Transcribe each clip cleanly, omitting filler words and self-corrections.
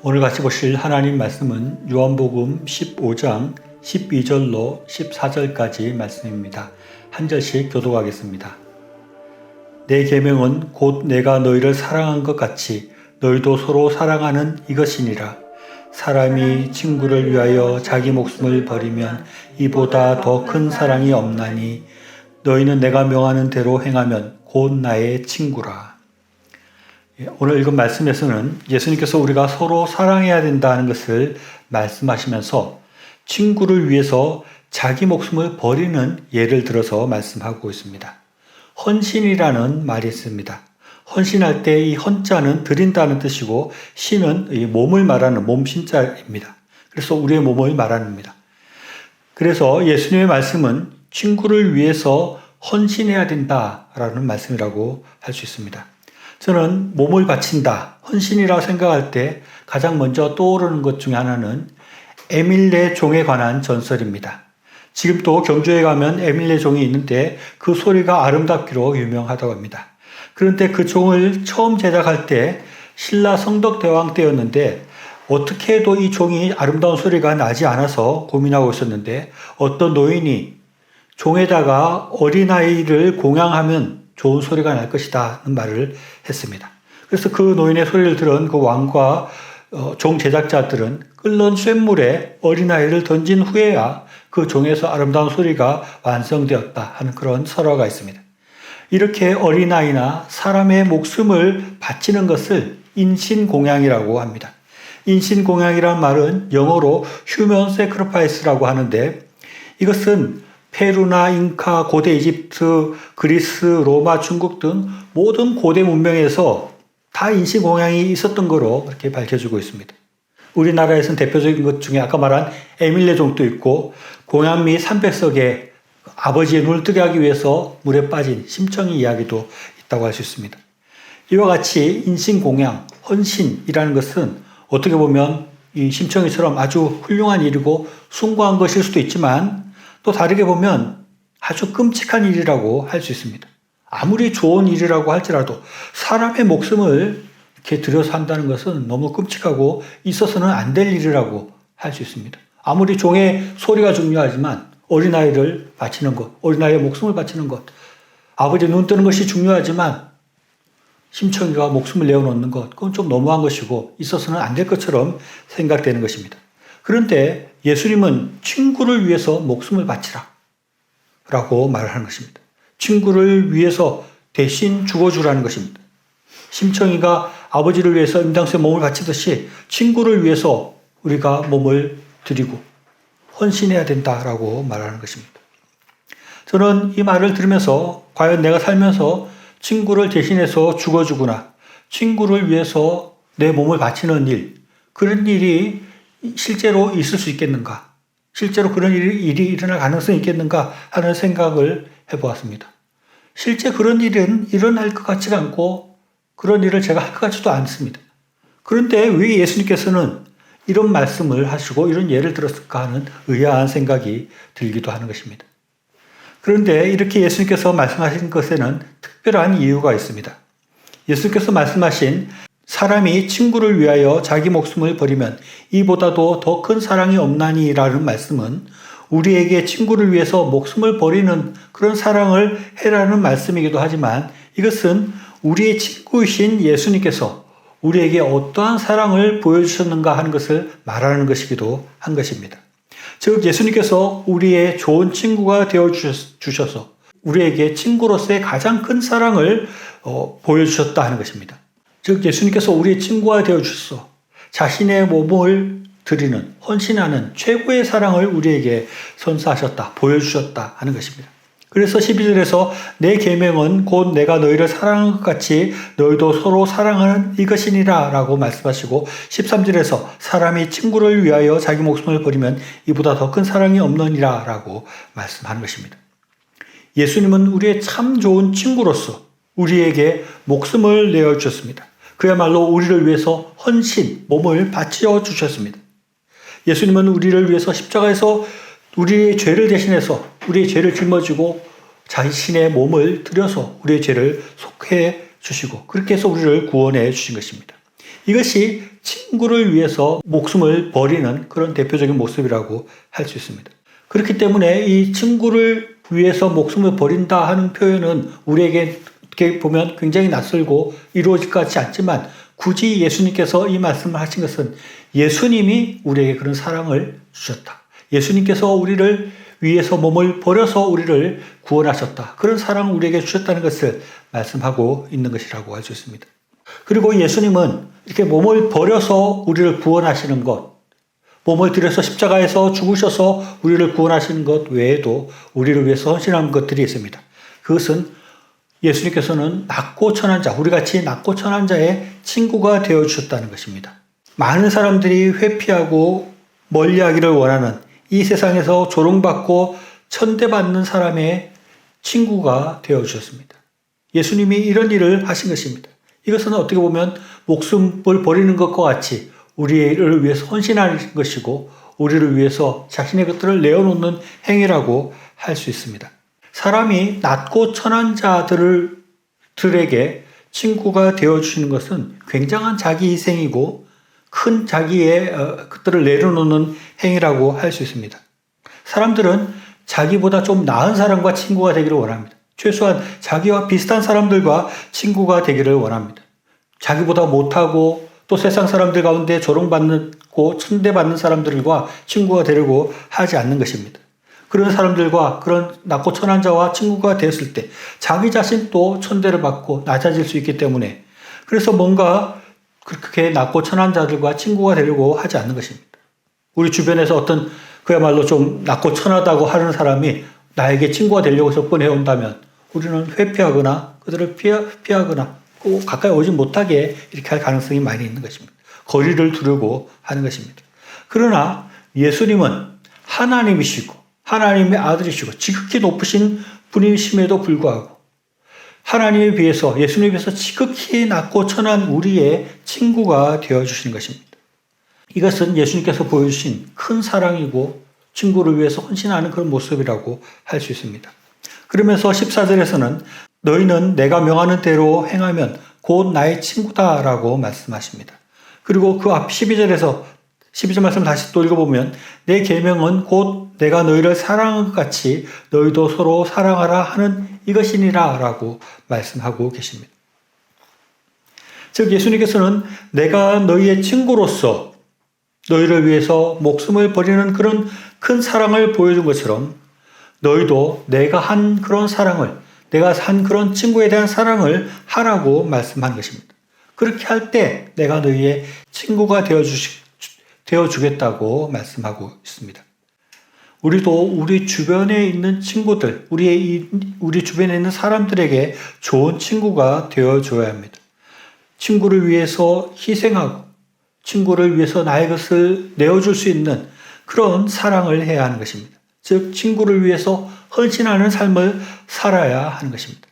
오늘 같이 보실 하나님 말씀은 요한복음 15장 12절로 14절까지 말씀입니다. 한 절씩 교독하겠습니다. 내 계명은 곧 내가 너희를 사랑한 것 같이 너희도 서로 사랑하는 이것이니라. 사람이 친구를 위하여 자기 목숨을 버리면 이보다 더 큰 사랑이 없나니 너희는 내가 명하는 대로 행하면 곧 나의 친구라. 오늘 읽은 말씀에서는 예수님께서 우리가 서로 사랑해야 된다는 것을 말씀하시면서 친구를 위해서 자기 목숨을 버리는 예를 들어서 말씀하고 있습니다. 헌신이라는 말이 있습니다. 헌신할 때 이 헌자는 드린다는 뜻이고 신은 이 몸을 말하는 몸신자입니다. 그래서 우리의 몸을 말합니다. 그래서 예수님의 말씀은 친구를 위해서 헌신해야 된다라는 말씀이라고 할 수 있습니다. 저는 몸을 바친다, 헌신이라고 생각할 때 가장 먼저 떠오르는 것 중에 하나는 에밀레 종에 관한 전설입니다. 지금도 경주에 가면 에밀레 종이 있는데 그 소리가 아름답기로 유명하다고 합니다. 그런데 그 종을 처음 제작할 때 신라 성덕대왕 때였는데 어떻게 해도 이 종이 아름다운 소리가 나지 않아서 고민하고 있었는데 어떤 노인이 종에다가 어린아이를 공양하면 좋은 소리가 날 것이다 는 말을 했습니다. 그래서 그 노인의 소리를 들은 그 왕과 종 제작자들은 끓는 쇳물에 어린아이를 던진 후에야 그 종에서 아름다운 소리가 완성되었다 하는 그런 설화가 있습니다. 이렇게 어린아이나 사람의 목숨을 바치는 것을 인신공양이라고 합니다. 인신공양이란 말은 영어로 human sacrifice라고 하는데 이것은 페루나 잉카, 고대 이집트, 그리스, 로마, 중국 등 모든 고대 문명에서 다 인신공양이 있었던 거로 그렇게 밝혀지고 있습니다. 우리나라에서는 대표적인 것 중에 아까 말한 에밀레종도 있고 공양 및 삼백석에 아버지의 눈을 뜨게 하기 위해서 물에 빠진 심청이 이야기도 있다고 할 수 있습니다. 이와 같이 인신공양, 헌신이라는 것은 어떻게 보면 이 심청이처럼 아주 훌륭한 일이고 숭고한 것일 수도 있지만 또 다르게 보면 아주 끔찍한 일이라고 할 수 있습니다. 아무리 좋은 일이라고 할지라도 사람의 목숨을 이렇게 들여서 한다는 것은 너무 끔찍하고 있어서는 안 될 일이라고 할 수 있습니다. 아무리 종의 소리가 중요하지만 어린아이를 바치는 것, 어린아이의 목숨을 바치는 것, 아버지 눈 뜨는 것이 중요하지만 심청이가 목숨을 내어놓는 것, 그건 좀 너무한 것이고 있어서는 안 될 것처럼 생각되는 것입니다. 그런데 예수님은 친구를 위해서 목숨을 바치라 라고 말을 하는 것입니다. 친구를 위해서 대신 죽어주라는 것입니다. 심청이가 아버지를 위해서 임당수의 몸을 바치듯이 친구를 위해서 우리가 몸을 드리고 헌신해야 된다라고 말하는 것입니다. 저는 이 말을 들으면서 과연 내가 살면서 친구를 대신해서 죽어주거나 친구를 위해서 내 몸을 바치는 일, 그런 일이 실제로 있을 수 있겠는가? 실제로 그런 일이 일어날 가능성이 있겠는가 하는 생각을 해보았습니다. 실제 그런 일은 일어날 것 같지가 않고 그런 일을 제가 할 것 같지도 않습니다. 그런데 왜 예수님께서는 이런 말씀을 하시고 이런 예를 들었을까 하는 의아한 생각이 들기도 하는 것입니다. 그런데 이렇게 예수님께서 말씀하신 것에는 특별한 이유가 있습니다. 예수님께서 말씀하신 사람이 친구를 위하여 자기 목숨을 버리면 이보다도 더 큰 사랑이 없나니 라는 말씀은 우리에게 친구를 위해서 목숨을 버리는 그런 사랑을 해라는 말씀이기도 하지만 이것은 우리의 친구이신 예수님께서 우리에게 어떠한 사랑을 보여주셨는가 하는 것을 말하는 것이기도 한 것입니다. 즉 예수님께서 우리의 좋은 친구가 되어주셔서 우리에게 친구로서의 가장 큰 사랑을 보여주셨다 하는 것입니다. 즉 예수님께서 우리의 친구가 되어주셔서 자신의 몸을 드리는 헌신하는 최고의 사랑을 우리에게 선사하셨다, 보여주셨다 하는 것입니다. 그래서 12절에서 내 계명은 곧 내가 너희를 사랑한 것 같이 너희도 서로 사랑하는 이것이니라 라고 말씀하시고 13절에서 사람이 친구를 위하여 자기 목숨을 버리면 이보다 더 큰 사랑이 없느니라 라고 말씀하는 것입니다. 예수님은 우리의 참 좋은 친구로서 우리에게 목숨을 내어주셨습니다. 그야말로 우리를 위해서 헌신, 몸을 바쳐 주셨습니다. 예수님은 우리를 위해서 십자가에서 우리의 죄를 대신해서 우리의 죄를 짊어지고 자신의 몸을 들여서 우리의 죄를 속해 주시고 그렇게 해서 우리를 구원해 주신 것입니다. 이것이 친구를 위해서 목숨을 버리는 그런 대표적인 모습이라고 할 수 있습니다. 그렇기 때문에 이 친구를 위해서 목숨을 버린다 하는 표현은 우리에게 어떻게 보면 굉장히 낯설고 이루어질 것 같지 않지만 굳이 예수님께서 이 말씀을 하신 것은 예수님이 우리에게 그런 사랑을 주셨다. 예수님께서 우리를 위해서 몸을 버려서 우리를 구원하셨다. 그런 사랑을 우리에게 주셨다는 것을 말씀하고 있는 것이라고 할 수 있습니다. 그리고 예수님은 이렇게 몸을 버려서 우리를 구원하시는 것, 몸을 들여서 십자가에서 죽으셔서 우리를 구원하시는 것 외에도 우리를 위해서 헌신한 것들이 있습니다. 그것은 예수님께서는 낮고 천한 자, 우리같이 낮고 천한 자의 친구가 되어주셨다는 것입니다. 많은 사람들이 회피하고 멀리하기를 원하는 이 세상에서 조롱받고 천대받는 사람의 친구가 되어주셨습니다. 예수님이 이런 일을 하신 것입니다. 이것은 어떻게 보면 목숨을 버리는 것과 같이 우리를 위해서 헌신하는 것이고 우리를 위해서 자신의 것들을 내어놓는 행위라고 할 수 있습니다. 사람이 낮고 천한 자들에게 친구가 되어주시는 것은 굉장한 자기 희생이고 큰 자기의 것들을 내려놓는 행위라고 할 수 있습니다. 사람들은 자기보다 좀 나은 사람과 친구가 되기를 원합니다. 최소한 자기와 비슷한 사람들과 친구가 되기를 원합니다. 자기보다 못하고 또 세상 사람들 가운데 조롱받고 천대받는 사람들과 친구가 되려고 하지 않는 것입니다. 그런 사람들과 그런 낮고 천한 자와 친구가 되었을 때 자기 자신도 천대를 받고 낮아질 수 있기 때문에 그래서 뭔가 그렇게 낮고 천한 자들과 친구가 되려고 하지 않는 것입니다. 우리 주변에서 어떤 그야말로 좀 낮고 천하다고 하는 사람이 나에게 친구가 되려고 접근해 온다면 우리는 회피하거나 그들을 피하거나 꼭 가까이 오지 못하게 이렇게 할 가능성이 많이 있는 것입니다. 거리를 두려고 하는 것입니다. 그러나 예수님은 하나님이시고 하나님의 아들이시고 지극히 높으신 분이심에도 불구하고 하나님에 비해서 예수님에 비해서 지극히 낮고 천한 우리의 친구가 되어주시는 것입니다. 이것은 예수님께서 보여주신 큰 사랑이고 친구를 위해서 헌신하는 그런 모습이라고 할 수 있습니다. 그러면서 14절에서는 너희는 내가 명하는 대로 행하면 곧 나의 친구다라고 말씀하십니다. 그리고 그 앞 12절 말씀 다시 또 읽어보면 내 계명은 곧 내가 너희를 사랑한 것 같이 너희도 서로 사랑하라 하는 이것이니라 라고 말씀하고 계십니다. 즉 예수님께서는 내가 너희의 친구로서 너희를 위해서 목숨을 버리는 그런 큰 사랑을 보여준 것처럼 너희도 내가 한 그런 사랑을 내가 한 그런 친구에 대한 사랑을 하라고 말씀한 것입니다. 그렇게 할 때 내가 너희의 친구가 되어주겠다고 말씀하고 있습니다. 우리도 우리 주변에 있는 친구들, 우리 주변에 있는 사람들에게 좋은 친구가 되어줘야 합니다. 친구를 위해서 희생하고 친구를 위해서 나의 것을 내어줄 수 있는 그런 사랑을 해야 하는 것입니다. 즉 친구를 위해서 헌신하는 삶을 살아야 하는 것입니다.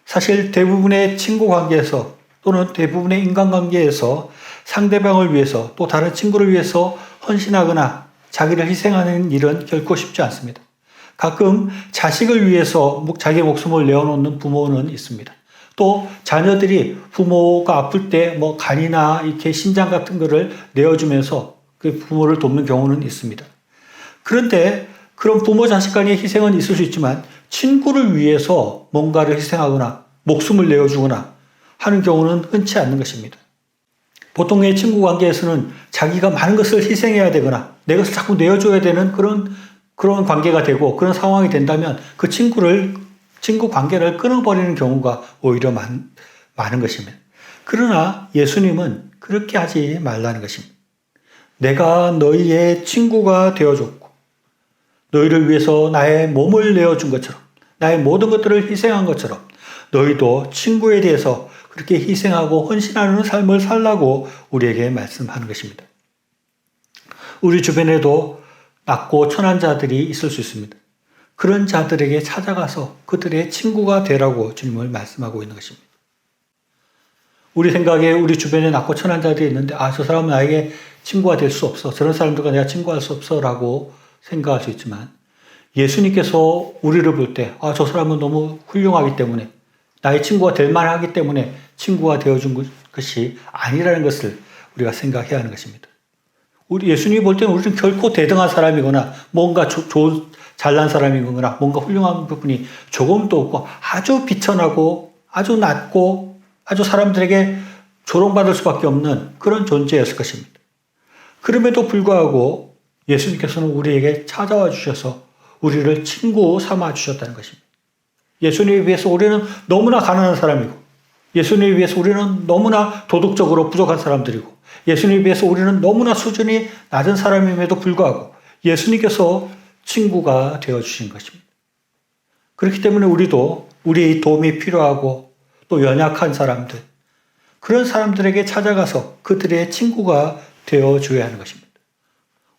사실 대부분의 친구 관계에서 또는 대부분의 인간관계에서 상대방을 위해서 또 다른 친구를 위해서 헌신하거나 자기를 희생하는 일은 결코 쉽지 않습니다. 가끔 자식을 위해서 자기의 목숨을 내어놓는 부모는 있습니다. 또 자녀들이 부모가 아플 때 간이나 이렇게 신장 같은 거를 내어주면서 그 부모를 돕는 경우는 있습니다. 그런데 그런 부모 자식 간의 희생은 있을 수 있지만 친구를 위해서 뭔가를 희생하거나 목숨을 내어주거나 하는 경우는 흔치 않는 것입니다. 보통의 친구 관계에서는 자기가 많은 것을 희생해야 되거나 내 것을 자꾸 내어줘야 되는 그런 관계가 되고 그런 상황이 된다면 그 친구 관계를 끊어버리는 경우가 오히려 많은 것입니다. 그러나 예수님은 그렇게 하지 말라는 것입니다. 내가 너희의 친구가 되어줬고 너희를 위해서 나의 몸을 내어준 것처럼 나의 모든 것들을 희생한 것처럼 너희도 친구에 대해서 그렇게 희생하고 헌신하는 삶을 살라고 우리에게 말씀하는 것입니다. 우리 주변에도 낮고 천한 자들이 있을 수 있습니다. 그런 자들에게 찾아가서 그들의 친구가 되라고 주님을 말씀하고 있는 것입니다. 우리 생각에 우리 주변에 낮고 천한 자들이 있는데 저 사람은 나에게 친구가 될 수 없어. 저런 사람들과 내가 친구할 수 없어 라고 생각할 수 있지만 예수님께서 우리를 볼 때 저 사람은 너무 훌륭하기 때문에 나의 친구가 될 만하기 때문에 친구가 되어준 것이 아니라는 것을 우리가 생각해야 하는 것입니다. 우리 예수님이 볼 때는 우리는 결코 대등한 사람이거나 뭔가 좋은 잘난 사람이거나 뭔가 훌륭한 부분이 조금도 없고 아주 비천하고 아주 낮고 아주 사람들에게 조롱받을 수밖에 없는 그런 존재였을 것입니다. 그럼에도 불구하고 예수님께서는 우리에게 찾아와 주셔서 우리를 친구 삼아 주셨다는 것입니다. 예수님에 비해서 우리는 너무나 가난한 사람이고 예수님에 비해서 우리는 너무나 도덕적으로 부족한 사람들이고 예수님에 비해서 우리는 너무나 수준이 낮은 사람임에도 불구하고 예수님께서 친구가 되어주신 것입니다. 그렇기 때문에 우리도 우리의 도움이 필요하고 또 연약한 사람들, 그런 사람들에게 찾아가서 그들의 친구가 되어줘야 하는 것입니다.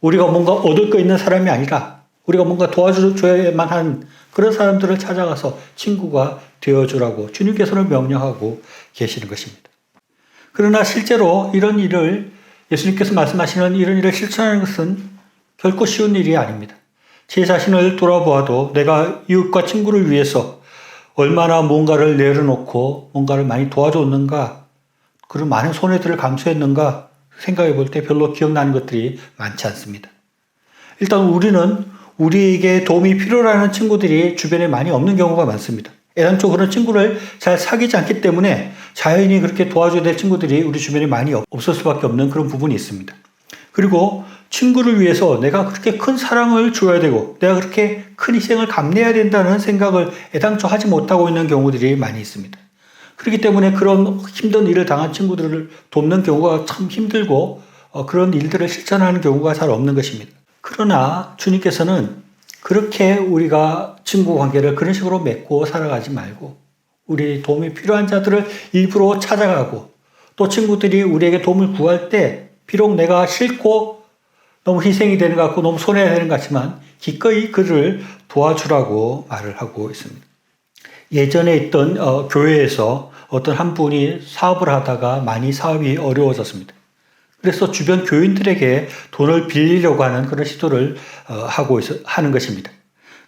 우리가 뭔가 얻을 거 있는 사람이 아니라 우리가 뭔가 도와줘야만 한 그런 사람들을 찾아가서 친구가 되어주라고 주님께서는 명령하고 계시는 것입니다. 그러나 실제로 이런 일을 예수님께서 말씀하시는 이런 일을 실천하는 것은 결코 쉬운 일이 아닙니다. 제 자신을 돌아보아도 내가 이웃과 친구를 위해서 얼마나 뭔가를 내려놓고 뭔가를 많이 도와줬는가, 그런 많은 손해들을 감수했는가 생각해 볼 때 별로 기억나는 것들이 많지 않습니다. 일단 우리는 우리에게 도움이 필요로 친구들이 주변에 많이 없는 경우가 많습니다. 애당초 그런 친구를 잘 사귀지 않기 때문에 자연히 그렇게 도와줘야 될 친구들이 우리 주변에 많이 없을 수밖에 없는 그런 부분이 있습니다. 그리고 친구를 위해서 내가 그렇게 큰 사랑을 줘야 되고 내가 그렇게 큰 희생을 감내해야 된다는 생각을 애당초 하지 못하고 있는 경우들이 많이 있습니다. 그렇기 때문에 그런 힘든 일을 당한 친구들을 돕는 경우가 참 힘들고 그런 일들을 실천하는 경우가 잘 없는 것입니다. 그러나 주님께서는 그렇게 우리가 친구 관계를 그런 식으로 맺고 살아가지 말고 우리 도움이 필요한 자들을 일부러 찾아가고 또 친구들이 우리에게 도움을 구할 때 비록 내가 싫고 너무 희생이 되는 것 같고 너무 손해야 되는 것 같지만 기꺼이 그를 도와주라고 말을 하고 있습니다. 예전에 있던 교회에서 어떤 한 분이 사업을 하다가 많이 사업이 어려워졌습니다. 그래서 주변 교인들에게 돈을 빌리려고 하는 그런 시도를 하는 것입니다.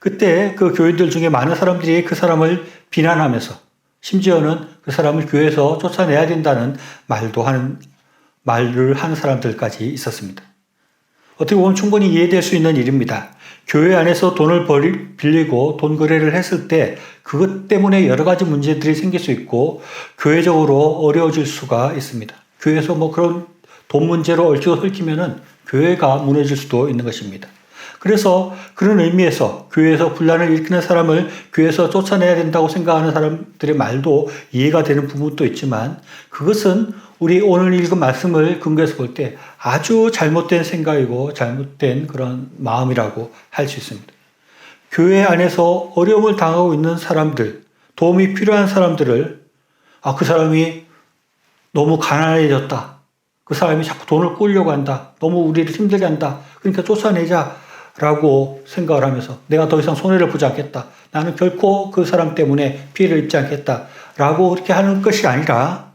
그때 그 교인들 중에 많은 사람들이 그 사람을 비난하면서 심지어는 그 사람을 교회에서 쫓아내야 된다는 말을 하는 사람들까지 있었습니다. 어떻게 보면 충분히 이해될 수 있는 일입니다. 교회 안에서 돈을 빌리고 돈 거래를 했을 때 그것 때문에 여러 가지 문제들이 생길 수 있고 교회적으로 어려워질 수가 있습니다. 교회에서 그런 돈 문제로 얽히고 설키면은 교회가 무너질 수도 있는 것입니다. 그래서 그런 의미에서 교회에서 분란을 일으키는 사람을 교회에서 쫓아내야 된다고 생각하는 사람들의 말도 이해가 되는 부분도 있지만 그것은 우리 오늘 읽은 말씀을 근거해서 볼 때 아주 잘못된 생각이고 잘못된 그런 마음이라고 할 수 있습니다. 교회 안에서 어려움을 당하고 있는 사람들, 도움이 필요한 사람들을 그 사람이 너무 가난해졌다. 그 사람이 자꾸 돈을 꾸려고 한다. 너무 우리를 힘들게 한다. 그러니까 쫓아내자라고 생각을 하면서 내가 더 이상 손해를 보지 않겠다. 나는 결코 그 사람 때문에 피해를 입지 않겠다라고 그렇게 하는 것이 아니라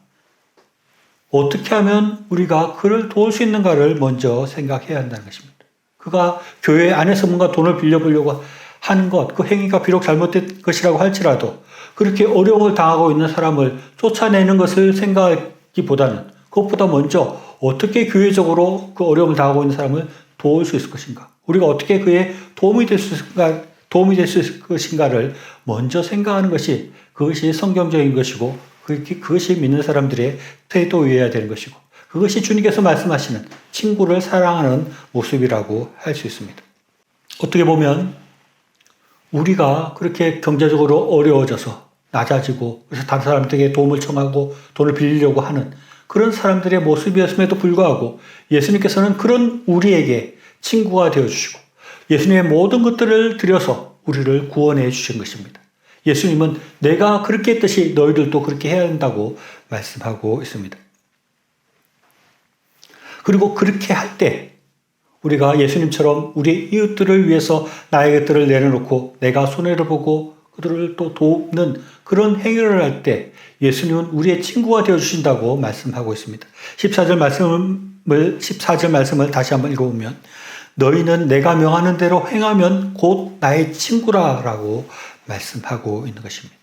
어떻게 하면 우리가 그를 도울 수 있는가를 먼저 생각해야 한다는 것입니다. 그가 교회 안에서 뭔가 돈을 빌려보려고 하는 것, 그 행위가 비록 잘못된 것이라고 할지라도 그렇게 어려움을 당하고 있는 사람을 쫓아내는 것을 생각하기보다는 그것보다 먼저 어떻게 교회적으로 그 어려움을 당하고 있는 사람을 도울 수 있을 것인가, 우리가 어떻게 그의 도움이 될 수 있을 것인가를 먼저 생각하는 것이 그것이 성경적인 것이고 그것이 믿는 사람들의 태도여야 되는 것이고 그것이 주님께서 말씀하시는 친구를 사랑하는 모습이라고 할 수 있습니다. 어떻게 보면 우리가 그렇게 경제적으로 어려워져서 낮아지고 그래서 다른 사람들에게 도움을 청하고 돈을 빌리려고 하는 그런 사람들의 모습이었음에도 불구하고 예수님께서는 그런 우리에게 친구가 되어주시고 예수님의 모든 것들을 들여서 우리를 구원해 주신 것입니다. 예수님은 내가 그렇게 했듯이 너희들도 그렇게 해야 한다고 말씀하고 있습니다. 그리고 그렇게 할 때 우리가 예수님처럼 우리 이웃들을 위해서 나의 것들을 내려놓고 내가 손해를 보고 그들을 또 돕는 그런 행위를 할 때 예수님은 우리의 친구가 되어주신다고 말씀하고 있습니다. 14절 말씀을 다시 한번 읽어보면 너희는 내가 명하는 대로 행하면 곧 나의 친구라라고 말씀하고 있는 것입니다.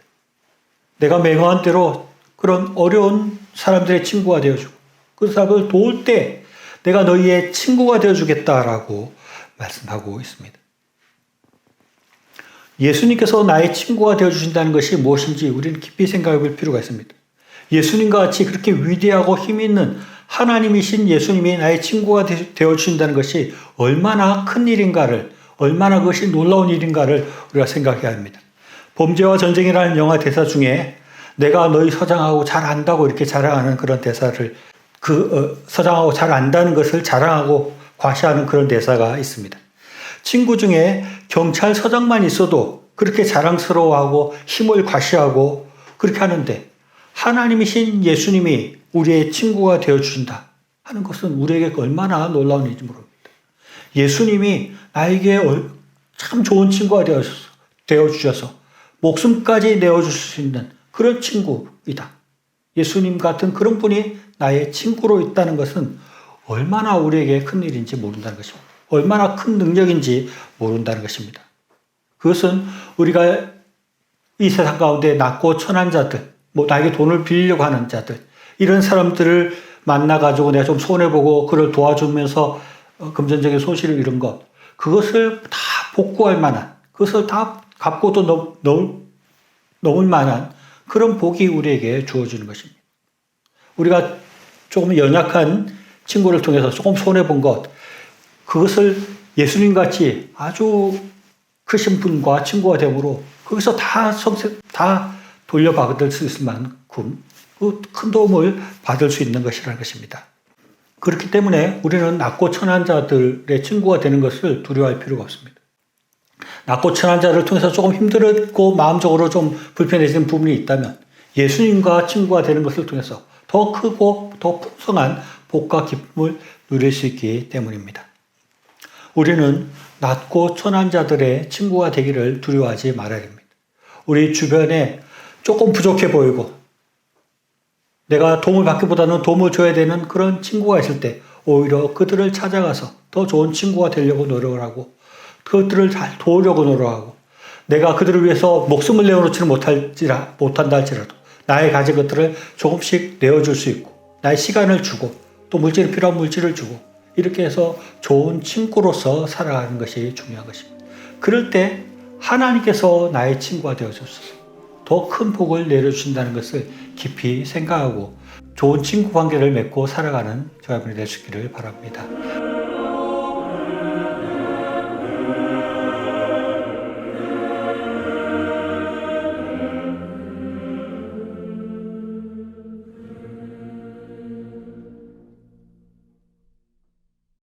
내가 명한 대로 그런 어려운 사람들의 친구가 되어주고 그 사람을 도울 때 내가 너희의 친구가 되어주겠다라고 말씀하고 있습니다. 예수님께서 나의 친구가 되어주신다는 것이 무엇인지 우리는 깊이 생각해 볼 필요가 있습니다. 예수님과 같이 그렇게 위대하고 힘 있는 하나님이신 예수님이 나의 친구가 되어주신다는 것이 얼마나 큰 일인가를, 얼마나 그것이 놀라운 일인가를 우리가 생각해야 합니다. 범죄와 전쟁이라는 영화 대사 중에 내가 너희 서장하고 잘 안다고 이렇게 자랑하는 그런 대사를 서장하고 잘 안다는 것을 자랑하고 과시하는 그런 대사가 있습니다. 친구 중에 경찰서장만 있어도 그렇게 자랑스러워하고 힘을 과시하고 그렇게 하는데 하나님이신 예수님이 우리의 친구가 되어주신다 하는 것은 우리에게 얼마나 놀라운 일인지 모릅니다. 예수님이 나에게 참 좋은 친구가 되어주셔서 목숨까지 내어줄 수 있는 그런 친구이다. 예수님 같은 그런 분이 나의 친구로 있다는 것은 얼마나 우리에게 큰 일인지 모른다는 것입니다. 얼마나 큰 능력인지 모른다는 것입니다. 그것은 우리가 이 세상 가운데 낮고 천한 자들, 나에게 돈을 빌리려고 하는 자들, 이런 사람들을 만나가지고 내가 좀 손해보고 그를 도와주면서 금전적인 손실을 잃은 것, 그것을 다 복구할 만한, 그것을 다 갚고도 넘을 만한 그런 복이 우리에게 주어지는 것입니다. 우리가 조금 연약한 친구를 통해서 조금 손해본 것, 그것을 예수님같이 아주 크신 분과 친구가 되므로 거기서 다 돌려받을 수 있을 만큼 그 큰 도움을 받을 수 있는 것이라는 것입니다. 그렇기 때문에 우리는 낮고 천한 자들의 친구가 되는 것을 두려워할 필요가 없습니다. 낮고 천한 자를 통해서 조금 힘들었고 마음적으로 좀 불편해지는 부분이 있다면 예수님과 친구가 되는 것을 통해서 더 크고 더 풍성한 복과 기쁨을 누릴 수 있기 때문입니다. 우리는 낮고 천한 자들의 친구가 되기를 두려워하지 말아야 됩니다. 우리 주변에 조금 부족해 보이고 내가 도움을 받기보다는 도움을 줘야 되는 그런 친구가 있을 때 오히려 그들을 찾아가서 더 좋은 친구가 되려고 노력을 하고 그들을 잘 도우려고 노력하고 내가 그들을 위해서 목숨을 내어놓지는 못한다 할지라도 나의 가진 것들을 조금씩 내어줄 수 있고 나의 시간을 주고 또 필요한 물질을 주고 이렇게 해서 좋은 친구로서 살아가는 것이 중요한 것입니다. 그럴 때 하나님께서 나의 친구가 되어주셔서 더 큰 복을 내려주신다는 것을 깊이 생각하고 좋은 친구 관계를 맺고 살아가는 저와 여러분이 되시기를 바랍니다.